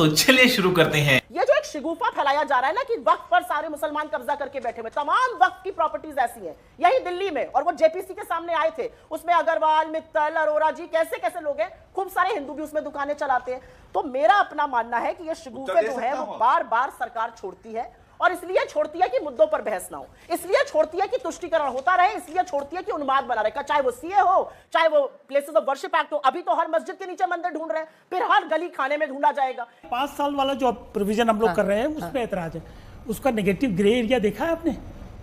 तो चलिए शुरू करते हैं। ये जो एक शिगुफा फैलाया जा रहा है ना कि वक्फ पर सारे मुसलमान कब्जा करके बैठे हुए, तमाम वक्फ की प्रॉपर्टीज ऐसी हैं यही दिल्ली में, और वो जेपीसी के सामने आए थे, उसमें अग्रवाल, मित्तल, अरोरा जी, कैसे कैसे लोग हैं, खूब सारे हिंदू भी उसमें दुकानें चलाते हैं। तो मेरा अपना मानना है कि ये शिगुफे जो है वो बार बार सरकार छोड़ती है, और इसलिए छोड़ती है कि मुद्दों पर बहस ना हो, इसलिए छोड़ती है कि तुष्टीकरण होता रहे, इसलिए छोड़ती है कि उन्माद बना रहे, चाहे वो सीए हो, चाहे वो प्लेसेस ऑफ वर्शिप एक्ट हो। अभी तो हर मस्जिद के नीचे मंदिर ढूंढ रहे हैं, फिर हर गली खाने में ढूंढा जाएगा। 5 साल वाला जो प्रोविजन हम लोग कर रहे हैं उसमें एतराज है। उसका नेगेटिव ग्रे एरिया देखा है आपने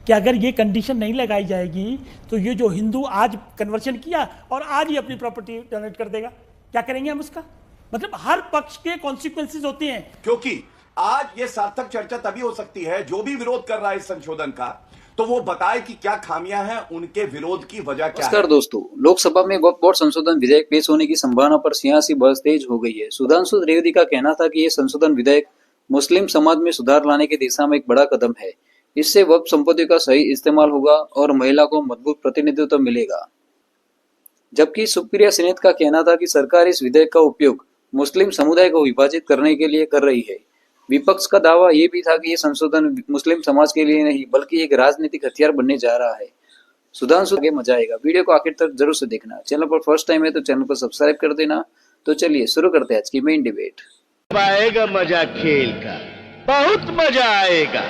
कि अगर ये कंडीशन नहीं लगाई जाएगी तो ये जो हिंदू आज कन्वर्शन किया और आज ही अपनी प्रॉपर्टी डोनेट कर देगा, क्या करेंगे हम उसका? मतलब हर पक्ष के कॉन्सिक्वेंसेज होते हैं। क्योंकि आज ये सार्थक चर्चा तभी हो सकती है जो भी विरोध कर रहा है इस संशोधन का, तो वो बताए कि क्या खामियां हैं, उनके विरोध की वजह क्या है। दोस्तों, लोकसभा में वक्फ बोर्ड संशोधन विधेयक पेश होने की संभावना पर सियासी बहस तेज हो गई है। सुधांशु त्रिवेदी का कहना था कि यह संशोधन विधेयक मुस्लिम समाज में सुधार लाने की दिशा में एक बड़ा कदम है। इससे वक्फ संपत्ति का सही इस्तेमाल होगा और महिला को मजबूत प्रतिनिधित्व मिलेगा। जबकि सुप्रिया सेनेत का कहना था कि सरकार इस विधेयक का उपयोग मुस्लिम समुदाय को विभाजित करने के लिए कर रही है। विपक्ष का दावा यह भी था कि यह संशोधन मुस्लिम समाज के लिए नहीं बल्कि एक राजनीतिक हथियार बनने जा रहा है। सुधांशु आगे मजा आएगा, वीडियो को आखिर तक जरूर से देखना। चैनल पर फर्स्ट टाइम है तो चैनल को सब्सक्राइब कर देना। तो चलिए शुरू करते हैं आज की मेन डिबेट। आएगा मजा खेल का, बहुत मजा आएगा।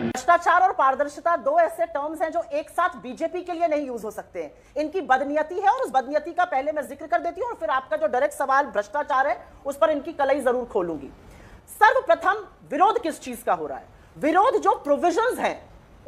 भ्रष्टाचार और पारदर्शिता दो ऐसे टर्म्स हैं जो एक साथ बीजेपी के लिए नहीं यूज हो सकते हैं। इनकी बदनीयती है और उस बदनीयती का पहले मैं जिक्र कर देती हूं और फिर आपका जो डायरेक्ट सवाल भ्रष्टाचार है उस पर इनकी कलई जरूर खोलूंगी। सर्वप्रथम विरोध किस चीज का हो रहा है? विरोध जो प्रोविजंस हैं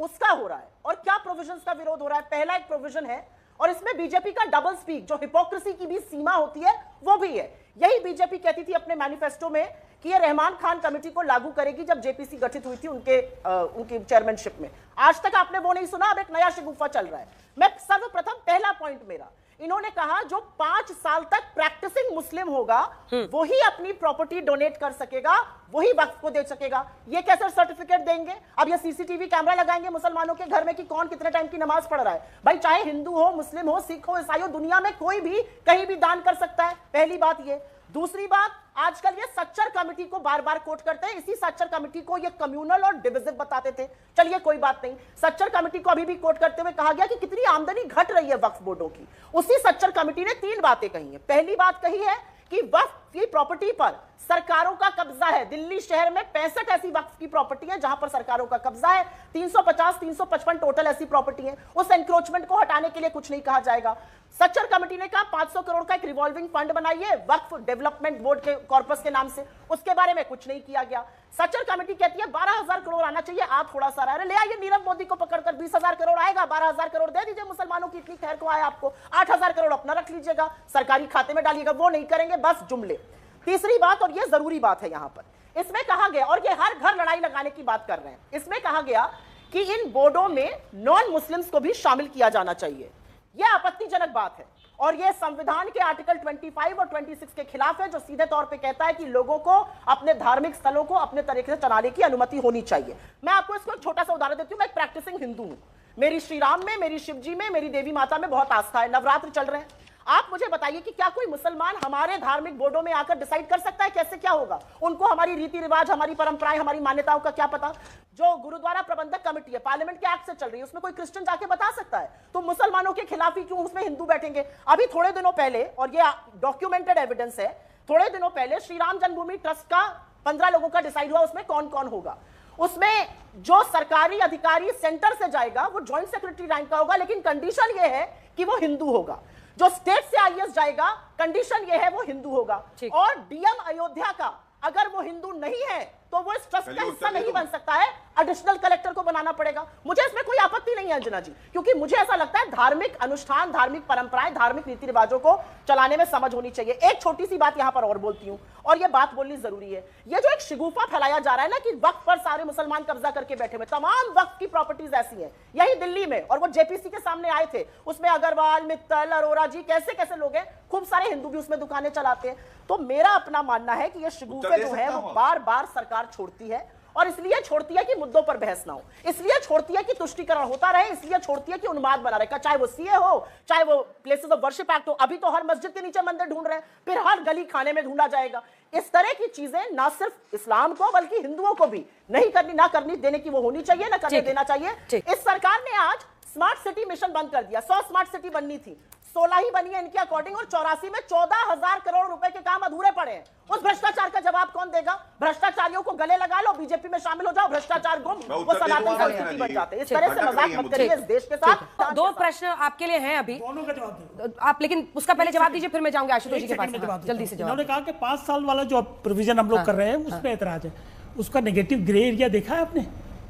उसका हो रहा है। और क्या प्रोविजंस का विरोध हो रहा है? पहला एक प्रोविजन है और इसमें बीजेपी का डबल स्पीक, जो हिपोक्रेसी की भी सीमा होती है वो भी है। यही बीजेपी कहती थी अपने मैनिफेस्टो में कि ये रहमान खान कमेटी को लागू करेगी जब जेपीसी गठित हुई थी उनकी चेयरमैनशिप में। आज तक आपने वो नहीं सुना, अब एक नया शिगुफा चल रहा है। मैं सर्वप्रथम पहला पॉइंट मेरा, इन्होंने कहा जो 5 साल तक प्रैक्टिसिंग मुस्लिम होगा वही अपनी प्रॉपर्टी डोनेट कर सकेगा, वही वक्फ को दे सकेगा। ये कैसे सर्टिफिकेट देंगे? अब ये सीसीटीवी कैमरा लगाएंगे मुसलमानों के घर में कि कौन कितने टाइम की नमाज पढ़ रहा है। भाई चाहे हिंदू हो, मुस्लिम हो, सिख हो, ईसाई हो, दुनिया में कोई भी कहीं भी दान कर सकता है। पहली बात ये। दूसरी बात, आजकल ये सच्चर कमेटी को बार बार कोट करते हैं। इसी सच्चर कमेटी को ये कम्युनल और डिविजिव बताते थे। चलिए कोई बात नहीं, सच्चर कमेटी को अभी भी कोट करते हुए कहा गया कि कितनी आमदनी घट रही है वक्फ बोर्डों की। उसी सच्चर कमेटी ने 3 बातें कही हैं। पहली बात कही है कि वक्फ की प्रॉपर्टी पर सरकारों का कब्जा है। दिल्ली शहर में 65 ऐसी वक्फ की प्रॉपर्टी है जहां पर सरकारों का कब्जा है। 350-355 टोटल ऐसी प्रॉपर्टी है। उस एंक्रोचमेंट को हटाने के लिए कुछ नहीं कहा जाएगा। सच्चर कमेटी ने कहा 500 करोड़ का एक रिवॉल्विंग फंड बनाइए वक्फ डेवलपमेंट बोर्ड के कॉर्पस के नाम से, उसके बारे में कुछ नहीं किया गया। सच्चर कमेटी कहती है 12,000 करोड़ आना चाहिए, आप थोड़ा सा रह रहे, ले आइए नीरव मोदी को पकड़कर 20,000 करोड़ आएगा, 12,000 करोड़ दे दीजिए मुसलमानों की इतनी खैर को आए आपको, 8,000 करोड़ अपना रख लीजिएगा, सरकारी खाते में डालिएगा। वो नहीं करेंगे, बस जुमले। तीसरी बात, और ये जरूरी बात है यहां पर, इसमें कहा गया, और ये हर घर लड़ाई लगाने की बात कर रहे हैं, इसमें कहा गया कि इन बोर्डों में नॉन मुस्लिम्स को भी शामिल किया जाना चाहिए। यह आपत्तिजनक बात है और यह संविधान के आर्टिकल 25 और 26 के खिलाफ है, जो सीधे तौर पे कहता है कि लोगों को अपने धार्मिक स्थलों को अपने तरीके से चलाने की अनुमति होनी चाहिए। मैं आपको इसको एक छोटा सा उदाहरण देती हूं। मैं एक प्रैक्टिसिंग हिंदू हूं। मेरी श्री राम में, मेरी शिव जी में, मेरी देवी माता में बहुत आस्था है। नवरात्र चल रहे हैं। आप मुझे बताइए कि क्या कोई मुसलमान हमारे धार्मिक बोर्डों में आकर डिसाइड कर सकता है कैसे क्या होगा? उनको हमारी रीति रिवाज, हमारी परंपराएं, हमारी मान्यताओं का क्या पता? जो गुरुद्वारा प्रबंधक कमेटी है, पार्लियामेंट के एक्ट से चल रही है, उसमें कोई क्रिश्चियन जाके बता सकता है? तो मुसलमानों के खिलाफ ही क्यों उसमें हिंदू बैठेंगे? अभी थोड़े दिनों पहले, और ये डॉक्यूमेंटेड एविडेंस है, थोड़े दिनों पहले श्री राम जन्मभूमि ट्रस्ट का 15 लोगों का डिसाइड हुआ, उसमें कौन कौन होगा। उसमें जो सरकारी अधिकारी सेंटर से जाएगा वो ज्वाइंट सेक्रेटरी रैंक का होगा, लेकिन कंडीशन ये है कि वो हिंदू होगा। जो स्टेट से आईएएस जाएगा, कंडीशन ये है वो हिंदू होगा। और डीएम अयोध्या का अगर वो हिंदू नहीं है तो वो इस ट्रस्ट का हिस्सा नहीं बन सकता है, एडिशनल कलेक्टर को बनाना पड़ेगा। मुझे इसमें कोई आपत्ति नहीं है अंजना जी, क्योंकि मुझे ऐसा लगता है धार्मिक अनुष्ठान, धार्मिक परंपराएं, धार्मिक रीति रिवाजों को चलाने में समझ होनी चाहिए। एक छोटी सी बात यहां पर और बोलती हूं, और यह बात बोलनी जरूरी है। यह जो एक शिगुफा फैलाया जा रहा है ना कि वक्फ पर सारे मुसलमान कब्जा करके बैठे हुए, तमाम वक्फ की प्रॉपर्टीज ऐसी हैं यही दिल्ली में, और वो जेपीसी के सामने आए थे, उसमें अग्रवाल, मित्तल, अरोरा जी, कैसे कैसे लोग हैं, खूब सारे हिंदू भी उसमें दुकानें चलाते हैं। तो मेरा अपना मानना है कि यह शिगुफे जो है वो बार बार सरकार छोड़ती है, और इसलिए छोड़ती है कि मुद्दों पर बहस ना हो, इसलिए छोड़ती है कि तुष्टीकरण होता रहे, इसलिए छोड़ती है कि उन्माद बना रहे, चाहे वो सीए हो, चाहे वो प्लेसेस ऑफ वर्शिप एक्ट हो। अभी तो हर मस्जिद के नीचे मंदिर ढूंढ रहे हैं, फिर हर गली खाने में ढूंढा जाएगा। इस तरह की चीजें ना सिर्फ इस्लाम को बल्कि हिंदुओं को भी नहीं करनी, ना करनी देने की वो होनी चाहिए, ना करने देना चाहिए। इस सरकार ने आज स्मार्ट सिटी मिशन बंद कर दिया। 100 स्मार्ट सिटी बननी थी, 16 ही बनी है इनके अकॉर्डिंग, और 84 में 14,000 करोड़ रुपए के काम अधूरे पड़े हैं। उस भ्रष्टाचार का जवाब कौन देगा? भ्रष्टाचारियों को गले लगा लो, बीजेपी में शामिल हो जाओ, भ्रष्टाचार गुम, वो सनातन संस्कृति बन जाते हैं। इस तरह से मजाक मत करिए इस देश के साथ। 2 प्रश्न आपके लिए हैं अभी, दोनों का जवाब दो आप, लेकिन उसका पहले जवाब दीजिए, फिर मैं जाऊंगा आशुतोष जी के पास। जल्दी से जवाब। उन्होंने कहा कि 5 साल वाला जो प्रोविजन हम लोग कर रहे हैं उसमें एतराज है। उसका नेगेटिव ग्रे एरिया देखा है आपने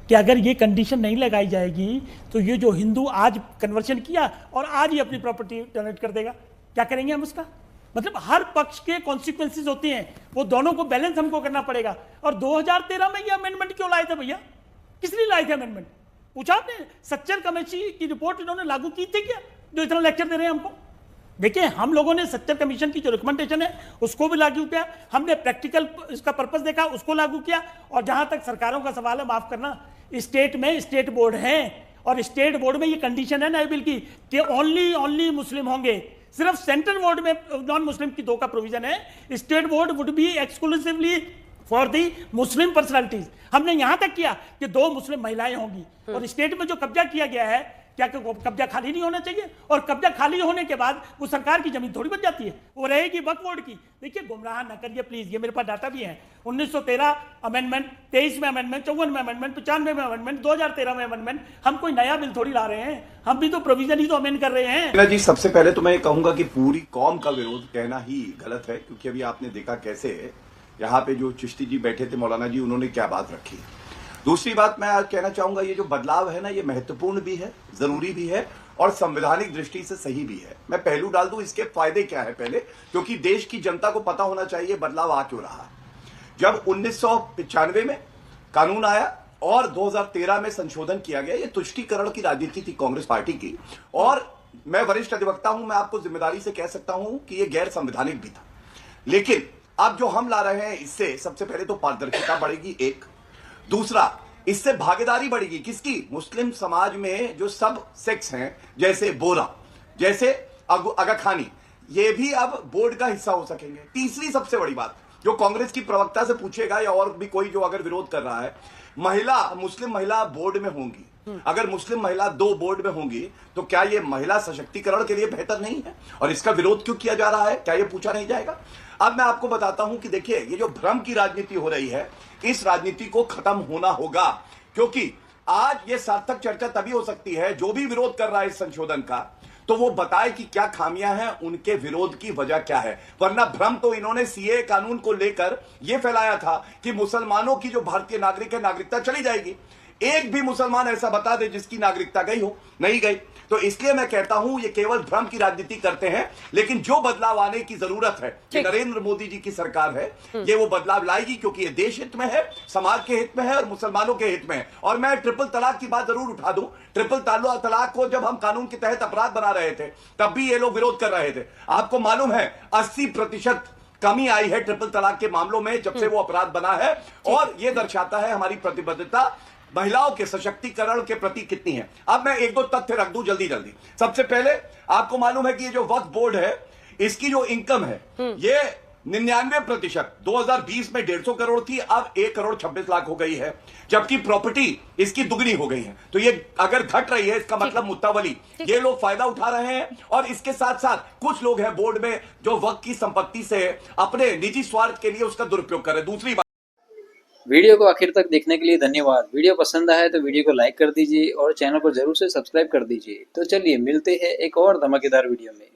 कि अगर ये कंडीशन नहीं लगाई जाएगी तो ये जो हिंदू आज कन्वर्शन किया और आज ही अपनी प्रॉपर्टी डोनेट कर देगा, क्या करेंगे हम उसका? मतलब हर पक्ष के कॉन्सिक्वेंसेज होते हैं, वो दोनों को बैलेंस हमको करना पड़ेगा। और 2013 में ये अमेंडमेंट क्यों लाए थे भैया? किस लिए लाए थे अमेंडमेंट? पूछा आपने? सच्चर कमेटी की रिपोर्ट इन्होंने लागू की थी क्या, जो इतना लेक्चर दे रहे हैं हमको? देखिए, हम लोगों ने सच्चर कमीशन की जो रिकमेंडेशन है उसको भी लागू किया, हमने प्रैक्टिकल इसका पर्पस देखा, उसको लागू किया। और जहां तक सरकारों का सवाल है, माफ करना, स्टेट में स्टेट बोर्ड हैं और स्टेट बोर्ड में ये कंडीशन है ना बिल की कि ओनली मुस्लिम होंगे। सिर्फ सेंट्रल बोर्ड में नॉन मुस्लिम की 2 का प्रोविजन है। State board would be exclusively for the Muslim personalities. हमने यहां तक किया कि 2 मुस्लिम महिलाएं होंगी। और स्टेट में जो कब्जा किया गया है, क्या कब्जा खाली नहीं होना चाहिए? और कब्जा खाली होने के बाद वो सरकार की जमीन थोड़ी बन जाती है, वो रहेगी वक्फ बोर्ड की। देखिए, गुमराह न करिए प्लीज, ये मेरे पास डाटा भी है। 1913 अमेंडमेंट, 23 में अमेंडमेंट, 54 में अमेंडमेंट, 95 में अमेंडमेंट, 2013 में अमेंडमेंट। हम कोई नया बिल थोड़ी ला रहे हैं, हम भी तो प्रोविजन ही तो अमेंड कर रहे हैं। जी, सबसे पहले तो मैं कहूंगा कि पूरी कौम का विरोध कहना ही गलत है, क्योंकि अभी आपने देखा कैसे यहाँ पे जो चिश्ती जी बैठे थे, मौलाना जी, उन्होंने क्या बात रखी। दूसरी बात मैं आज कहना चाहूंगा, ये जो बदलाव है ना, ये महत्वपूर्ण भी है, जरूरी भी है और संवैधानिक दृष्टि से सही भी है। मैं पहलू डाल दूं इसके फायदे क्या है पहले, क्योंकि देश की जनता को पता होना चाहिए बदलाव आ क्यों रहा। जब 1995 में कानून आया और 2013 में संशोधन किया गया, ये तुष्टीकरण की राजनीति थी कांग्रेस पार्टी की। और मैं वरिष्ठ अधिवक्ता हूं, मैं आपको जिम्मेदारी से कह सकता हूं कि यह गैर संवैधानिक भी था। लेकिन अब जो हम ला रहे हैं, इससे सबसे पहले तो पारदर्शिता बढ़ेगी, एक। दूसरा, इससे भागीदारी बढ़ेगी। किसकी? मुस्लिम समाज में जो सब सेक्स हैं, जैसे बोरा, जैसे अगा खानी, ये भी अब बोर्ड का हिस्सा हो सकेंगे। तीसरी सबसे बड़ी बात, जो कांग्रेस की प्रवक्ता से पूछेगा या और भी कोई जो अगर विरोध कर रहा है, मुस्लिम महिला बोर्ड में होंगी। अगर मुस्लिम महिला 2 बोर्ड में होंगी तो क्या यह महिला सशक्तिकरण के लिए बेहतर नहीं है? और इसका विरोध क्यों किया जा रहा है, क्या यह पूछा नहीं जाएगा? अब मैं आपको बताता हूं कि देखिए, ये जो भ्रम की राजनीति हो रही है, इस राजनीति को खत्म होना होगा। क्योंकि आज ये सार्थक चर्चा तभी हो सकती है, जो भी विरोध कर रहा है इस संशोधन का, तो वो बताए कि क्या खामियां हैं, उनके विरोध की वजह क्या है। वरना भ्रम तो इन्होंने सीए कानून को लेकर यह फैलाया था कि मुसलमानों की जो भारतीय नागरिक है, नागरिकता चली जाएगी। एक भी मुसलमान ऐसा बता दे जिसकी नागरिकता गई हो, नहीं गई। तो इसलिए मैं कहता हूं, ये केवल भ्रम की राजनीति करते हैं। लेकिन जो बदलाव आने की जरूरत है, कि नरेंद्र मोदी जी की सरकार है, ये वो बदलाव लाएगी, क्योंकि ये देश हित में है, समाज के हित में है और मुसलमानों के हित में है। और मैं ट्रिपल तलाक की बात जरूर उठा दूं। ट्रिपल तलाक को जब हम कानून के तहत अपराध बना रहे थे, तब भी ये लोग विरोध कर रहे थे। आपको मालूम है 80% कमी आई है ट्रिपल तलाक के मामलों में जब से वो अपराध बना है। और ये दर्शाता है हमारी प्रतिबद्धता महिलाओं के सशक्तिकरण के प्रति कितनी है। अब मैं 1-2 तथ्य रख दूं जल्दी जल्दी। सबसे पहले आपको मालूम है कि ये जो वक्फ बोर्ड है, इसकी जो इनकम है, ये 99% 2020 में 150 करोड़ थी, अब 1 करोड़ 26 लाख हो गई है। जबकि प्रॉपर्टी इसकी दुगनी हो गई है। तो ये अगर घट रही है, इसका मतलब मुत्तावली ये लोग फायदा उठा रहे हैं। और इसके साथ साथ कुछ लोग हैं बोर्ड में जो वक्फ की संपत्ति से अपने निजी स्वार्थ के लिए उसका दुरुपयोग कर रहे हैं। दूसरी वीडियो को आखिर तक देखने के लिए धन्यवाद। वीडियो पसंद आया तो वीडियो को लाइक कर दीजिए और चैनल को जरूर से सब्सक्राइब कर दीजिए। तो चलिए मिलते हैं एक और धमाकेदार वीडियो में।